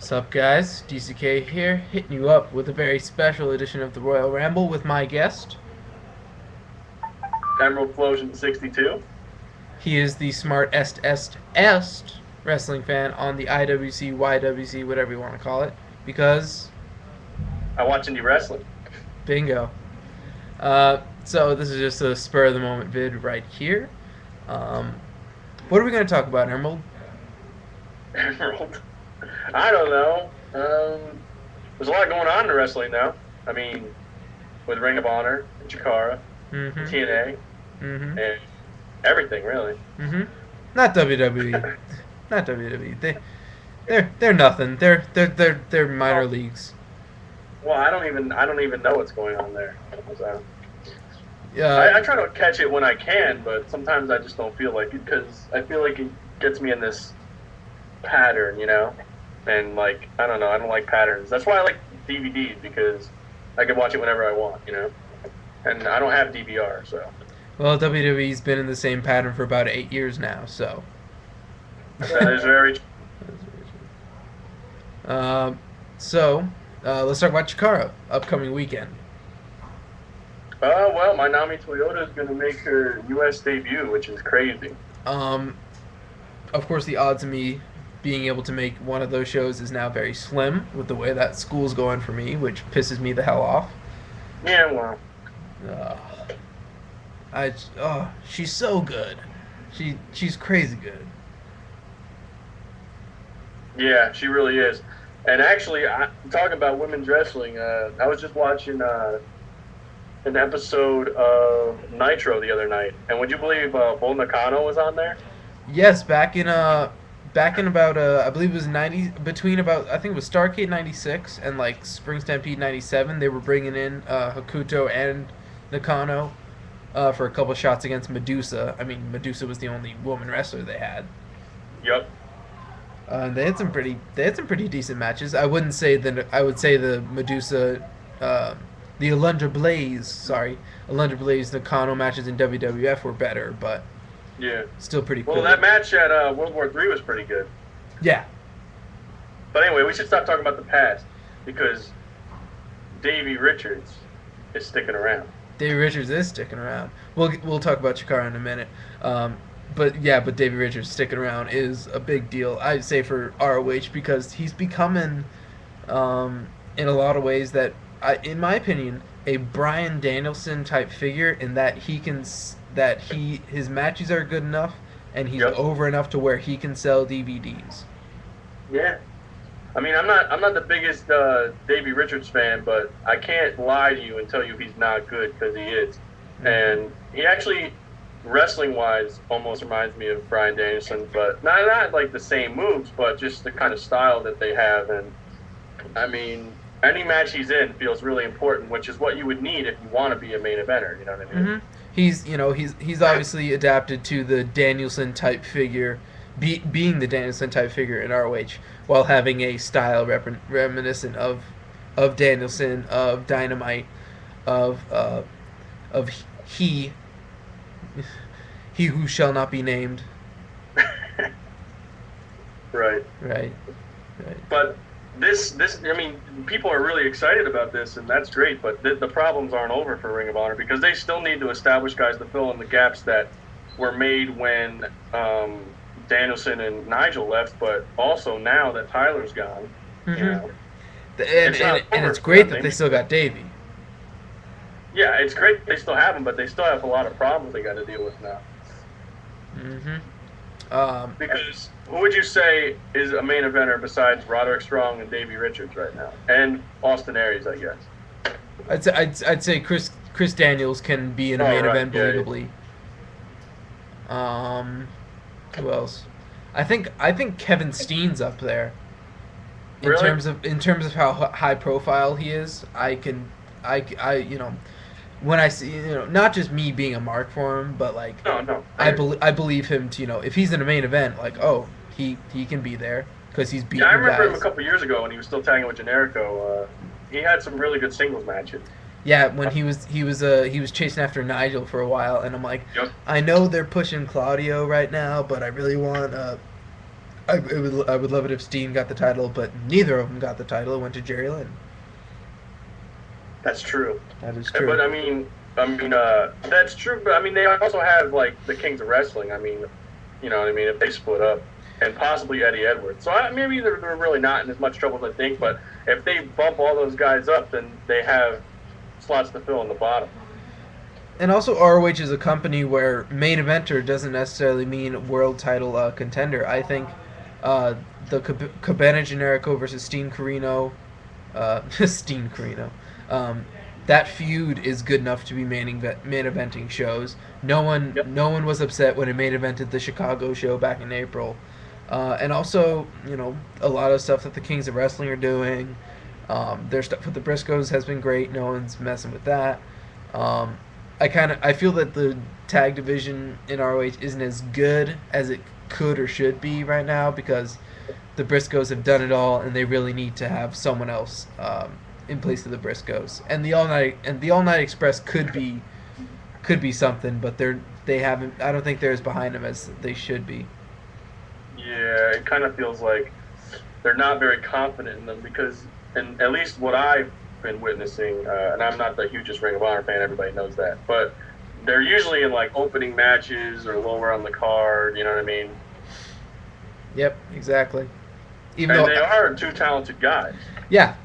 What's up, guys? DCK here, hitting you up with a very special edition of the Royal Ramble with my guest. EmeraldFlowsion62. He is the smart est wrestling fan on the IWC, YWC, whatever you want to call it, because I watch indie wrestling. bingo. So this is just a spur of the moment vid right here. What are we going to talk about, Emerald? Emerald. I don't know. There's a lot going on in wrestling now. I mean, with Ring of Honor, and Chikara, TNA, and everything really. Not WWE. Not WWE. They're nothing. They're minor leagues. Well, I don't even know what's going on there. So, Yeah. I try to catch it when I can, but sometimes I just don't feel like it because I feel like it gets me in this pattern, you know. And like I don't know, I don't like patterns. That's why I like DVDs because I can watch it whenever I want, you know. And I don't have DVR, so. Well, WWE's been in the same pattern for about 8 years now, so. That is very. Let's talk about Chikara upcoming weekend. Well, my Nami Toyota is going to make her U.S. debut, which is crazy. Of course, the odds of me being able to make one of those shows is now very slim with the way that school's going for me, which pisses me the hell off. Yeah, well. She's so good. She's crazy good. Yeah, she really is. And actually, talking about women's wrestling, I was just watching an episode of Nitro the other night, and would you believe Bull Nakano was on there? Yes, back in about I believe it was 90 between about I think it was Starrcade 96 and like Spring Stampede 97. They were bringing in Hakuto and Nakano for a couple shots against Medusa. I mean, Medusa was the only woman wrestler they had. Yep. They had some pretty decent matches. I would say the Medusa the Alundra Blaze Nakano matches in WWF were better, but yeah, still pretty cool. Well, that match at World War III was pretty good. Yeah. But anyway, we should stop talking about the past because Davey Richards is sticking around. Davey Richards is sticking around. We'll talk about Chikara in a minute. But Davey Richards sticking around is a big deal, I'd say, for ROH because he's becoming, in a lot of ways, in my opinion, a Bryan Danielson type figure in that his matches are good enough and he's over enough to where he can sell DVDs. Yeah. I mean, I'm not the biggest Davey Richards fan, but I can't lie to you and tell you he's not good because he is. And he actually, wrestling-wise, almost reminds me of Bryan Danielson, but not like the same moves, but just the kind of style that they have. And I mean, any match he's in feels really important, which is what you would need if you want to be a main eventer. You know what I mean? He's obviously adapted to the Danielson type figure, being the Danielson type figure in ROH, while having a style reminiscent of Danielson, of Dynamite, of he who shall not be named. Right. But this, I mean, people are really excited about this, and that's great, but the problems aren't over for Ring of Honor because they still need to establish guys to fill in the gaps that were made when Danielson and Nigel left, but also now that Tyler's gone. You know, and it's great that they still got Davey. Yeah, it's great they still have him, but they still have a lot of problems they got to deal with now. Because who would you say is a main eventer besides Roderick Strong and Davey Richards right now, and Austin Aries, I guess? I'd say Chris Daniels can be in a main event believably. Who else? I think Kevin Steen's up there. In terms of how high profile he is, I when I see, not just me being a mark for him, but like I believe him to, if he's in a main event, like, oh, he can be there because he's beating guys. I remember him a couple years ago when he was still tagging with Generico. He had some really good singles matches. Yeah, when he was chasing after Nigel for a while, and I'm like, I know they're pushing Claudio right now, but I really want I would love it if Steen got the title, but neither of them got the title. It went to Jerry Lynn. That's true. That is true. But I mean, that's true. But I mean, they also have like the Kings of Wrestling. I mean, you know what I mean? If they split up, and possibly Eddie Edwards. So maybe they're really not in as much trouble as I think. But if they bump all those guys up, then they have slots to fill in the bottom. And also, ROH is a company where main eventer doesn't necessarily mean world title contender. I think the Cabana Generico versus Steen Carino, Steen Carino, that feud is good enough to be main eventing shows. No one was upset when it main evented the Chicago show back in April. And also, you know, a lot of stuff that the Kings of Wrestling are doing. Their stuff with the Briscoes has been great. No one's messing with that. I feel that the tag division in ROH isn't as good as it could or should be right now because the Briscoes have done it all, and they really need to have someone else in place of the Briscoes. And the All Night Express could be something, but they haven't. I don't think they're as behind them as they should be. Yeah, it kind of feels like they're not very confident in them because, and at least what I've been witnessing, and I'm not the hugest Ring of Honor fan, everybody knows that, but they're usually in like opening matches or lower on the card, you know what I mean? Yep, exactly. They are two talented guys. Yeah.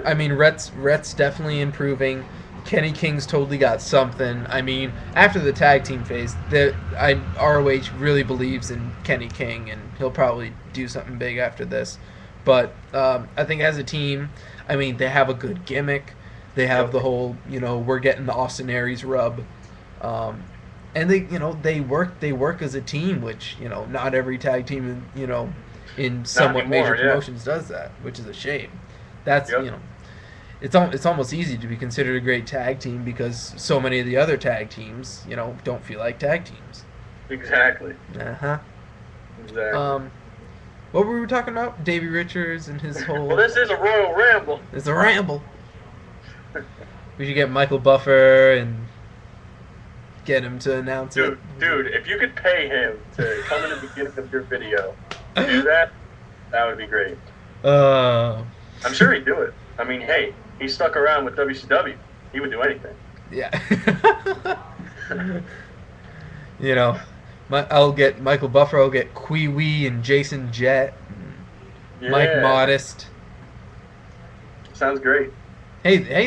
I mean, Rhett's definitely improving. Kenny King's totally got something. I mean, after the tag team phase, ROH really believes in Kenny King, and he'll probably do something big after this. But I think as a team, I mean, they have a good gimmick. They have the whole, you know, we're getting the Austin Aries rub. And they work as a team, which, you know, not every tag team, you know, in somewhat major promotions does that, which is a shame. That's, you know, it's almost easy to be considered a great tag team because so many of the other tag teams, you know, don't feel like tag teams. Exactly. Uh-huh. Exactly. What were we talking about? Davey Richards and his whole... Well, this is a Royal Ramble. It's a ramble. We should get Michael Buffer and get him to announce it. Dude, if you could pay him to come in the beginning of your video and do that, that would be great. I'm sure he'd do it. I mean, hey, he stuck around with WCW. He would do anything. Yeah. You know, I'll get Michael Buffer, I'll get Kwee Wee and Jason Jett, and Mike Modest. Sounds great. Hey,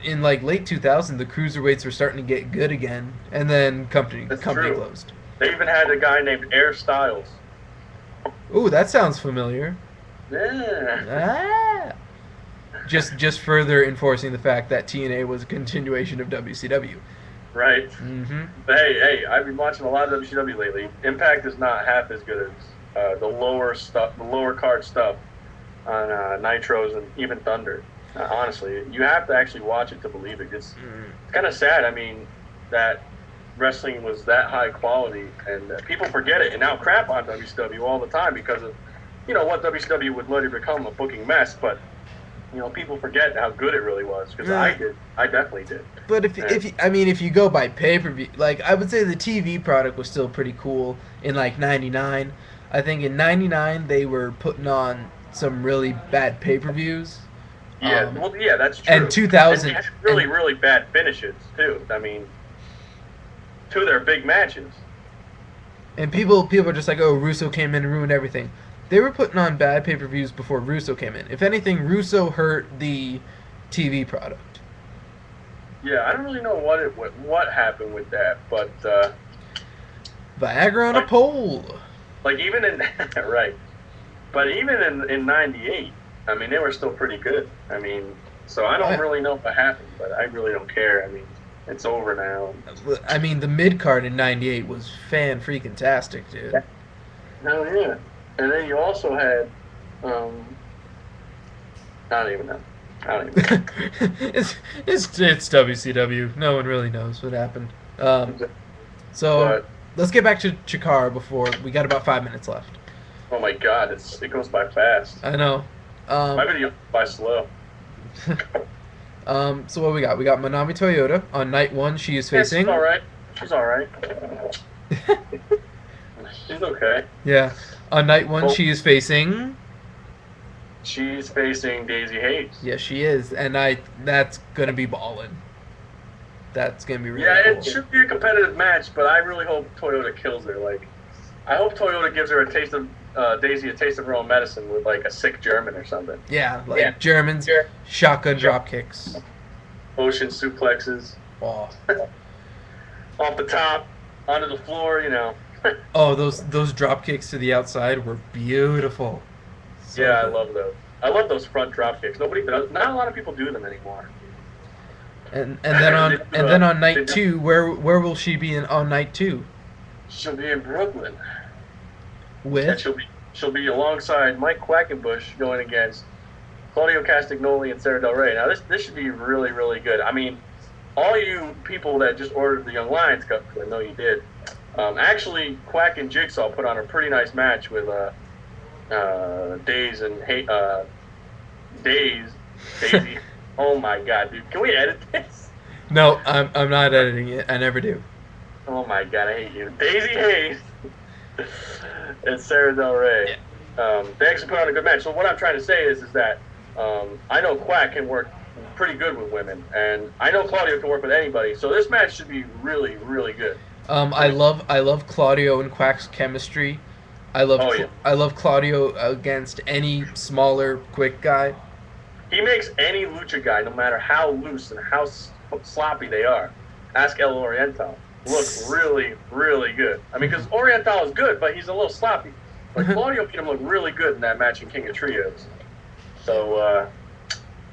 in like late 2000, the cruiserweights were starting to get good again, and then company closed. They even had a guy named Air Styles. Ooh, that sounds familiar. Yeah. Just further enforcing the fact that TNA was a continuation of WCW. Right. Mm-hmm. But hey, I've been watching a lot of WCW lately. Impact is not half as good as the lower card stuff on Nitros and even Thunder. Honestly, you have to actually watch it to believe it. It's kind of sad. I mean, that wrestling was that high quality, and people forget it and now crap on WCW all the time because of, you know, what WCW would later become a booking mess. But, you know, people forget how good it really was because I did. I definitely did. But if you go by pay-per-view, like, I would say the TV product was still pretty cool in like '99. I think in '99 they were putting on some really bad pay-per-views. Yeah, yeah, that's true. And 2000... And they had really bad finishes, too. I mean, to their big matches. And people are just like, oh, Russo came in and ruined everything. They were putting on bad pay-per-views before Russo came in. If anything, Russo hurt the TV product. Yeah, I don't really know what happened with that, but... Viagra on a pole! Like, even in... right. But even in 98... I mean, they were still pretty good. I mean, so I don't really know what happened, but I really don't care. I mean, it's over now. I mean, the mid-card in 98 was fan-freaking-tastic, dude. Oh, yeah. And then you also had, I don't even know. It's WCW. No one really knows what happened. So, let's get back to Chikara before... We got about 5 minutes left. Oh, my God. It goes by fast. I know. My video by slow. So what we got? We got Manami Toyota on night 1. She is facing. She's all right. She's okay. Yeah. On night 1, Well, she is facing. she's facing Daisy Hayes. Yes, she is, and that's gonna be ballin'. That's gonna be really Yeah, cool. it should be a competitive match, but I really hope Toyota kills her. Like, I hope Toyota gives her a taste of Daisy a taste of her own medicine with like a sick German or something. Yeah, like Germans, shotgun drop kicks, ocean suplexes. Oh. Off the top, onto the floor, you know. Oh, those drop kicks to the outside were beautiful. So yeah, good. I love those. I love those front drop kicks. Nobody does. Not a lot of people do them anymore. And then on night 2, where will she be on night 2? She'll be in Brooklyn. And With she'll be alongside Mike Quackenbush going against Claudio Castagnoli and Sarah Del Rey. Now this should be really, really good. I mean, all you people that just ordered the Young Lions Cup, because I know you did, actually Quack and Jigsaw put on a pretty nice match with Daisy. Oh my God, dude! Can we edit this? No, I'm not editing it. I never do. Oh my God, I hate you. Daisy Hayes and Sarah Del Rey. Yeah. They actually put on a good match. So what I'm trying to say is that I know Quack can work pretty good with women, and I know Claudio can work with anybody. So this match should be really, really good. I love Claudio and Quack's chemistry. I love Claudio against any smaller, quick guy. He makes any lucha guy, no matter how loose and how sloppy they are, ask El Oriental, look really, really good. I mean, because Oriental is good, but he's a little sloppy. But Claudio made him look really good in that match in King of Trios. So,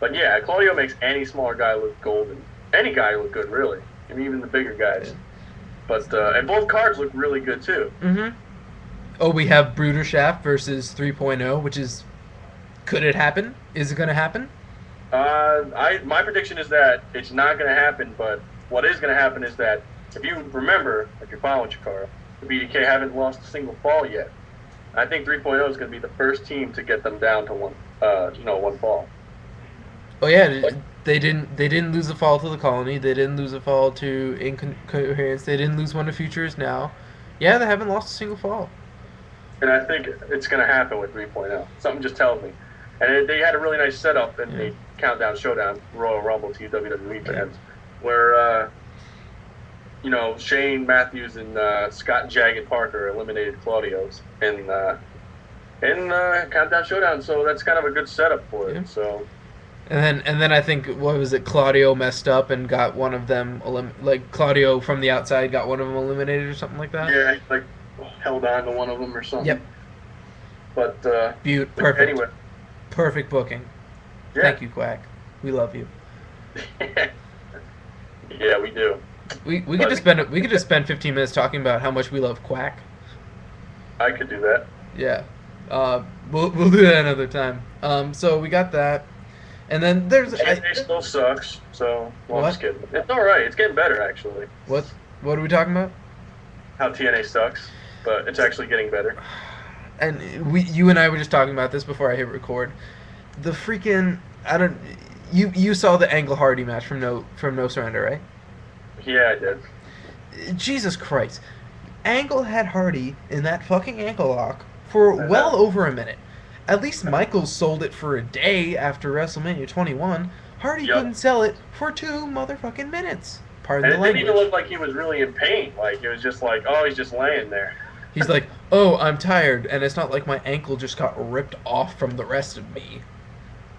but yeah, Claudio makes any smaller guy look golden. Any guy look good, really. I mean, even the bigger guys. But and both cards look really good too. Mm-hmm. Oh, we have Bruder Shaft versus 3.0, which is, could it happen? Is it going to happen? My prediction is that it's not going to happen. But what is going to happen is that if you remember, if you're following Chikara, the BDK haven't lost a single fall yet. I think 3.0 is going to be the first team to get them down to one fall. Oh yeah, they didn't lose a fall to the Colony. They didn't lose a fall to Incoherence. They didn't lose one to Futures now. Yeah, they haven't lost a single fall. And I think it's going to happen with 3.0. Something just tells me. And they had a really nice setup in the Countdown Showdown Royal Rumble to WWE fans, where Shane Matthews and Scott Jagged Parker eliminated Claudio's in Countdown Showdown. So that's kind of a good setup for it. Yeah. So. And then I think, what was it, Claudio messed up and got one of them, Claudio from the outside got one of them eliminated or something like that? Yeah, like held on to one of them or something. Yep. But, perfect. Anyway. Perfect booking. Yeah. Thank you, Quack. We love you. Yeah, we do. We could just spend 15 minutes talking about how much we love Quack. I could do that. Yeah. We'll do that another time. So we got that. And then there's TNA still sucks, so What? I'm just kidding. It's all right. It's getting better actually. What are we talking about? How TNA sucks, but it's actually getting better. And you and I were just talking about this before I hit record. The freaking you saw the Angle Hardy match from No Surrender, right? Yeah, I did. Jesus Christ. Angle had Hardy in that fucking ankle lock for well over a minute. At least Michaels sold it for a day after WrestleMania 21. Hardy couldn't sell it for 2 motherfucking minutes. Pardon the language. It didn't even look like he was really in pain. Like, it was just like, oh, he's just laying there. He's like, oh, I'm tired, and it's not like my ankle just got ripped off from the rest of me.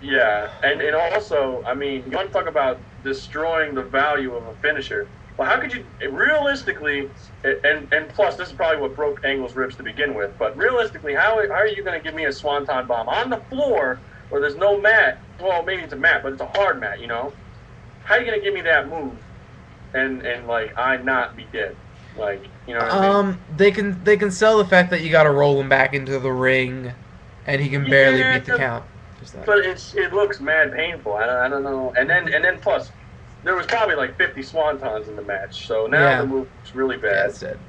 Yeah, and also, I mean, you want to talk about destroying the value of a finisher. Well, how could you, realistically, and plus, this is probably what broke Angle's ribs to begin with, but realistically, how are you going to give me a swanton bomb on the floor where there's no mat? Well, maybe it's a mat, but it's a hard mat, you know? How are you going to give me that move and like, I not be dead? Like, you know what I mean? They can sell the fact that you got to roll him back into the ring, and he can barely beat the count. But it looks mad painful. I don't know. And then plus, there was probably like 50 swantons in the match. So now the move is really bad. Yeah, that's it.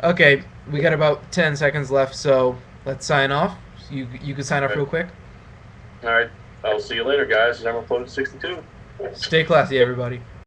Okay, we got about 10 seconds left, so let's sign off. You can sign off real quick. All right. I'll see you later, guys. EmeraldFlowsion62. Stay classy, everybody.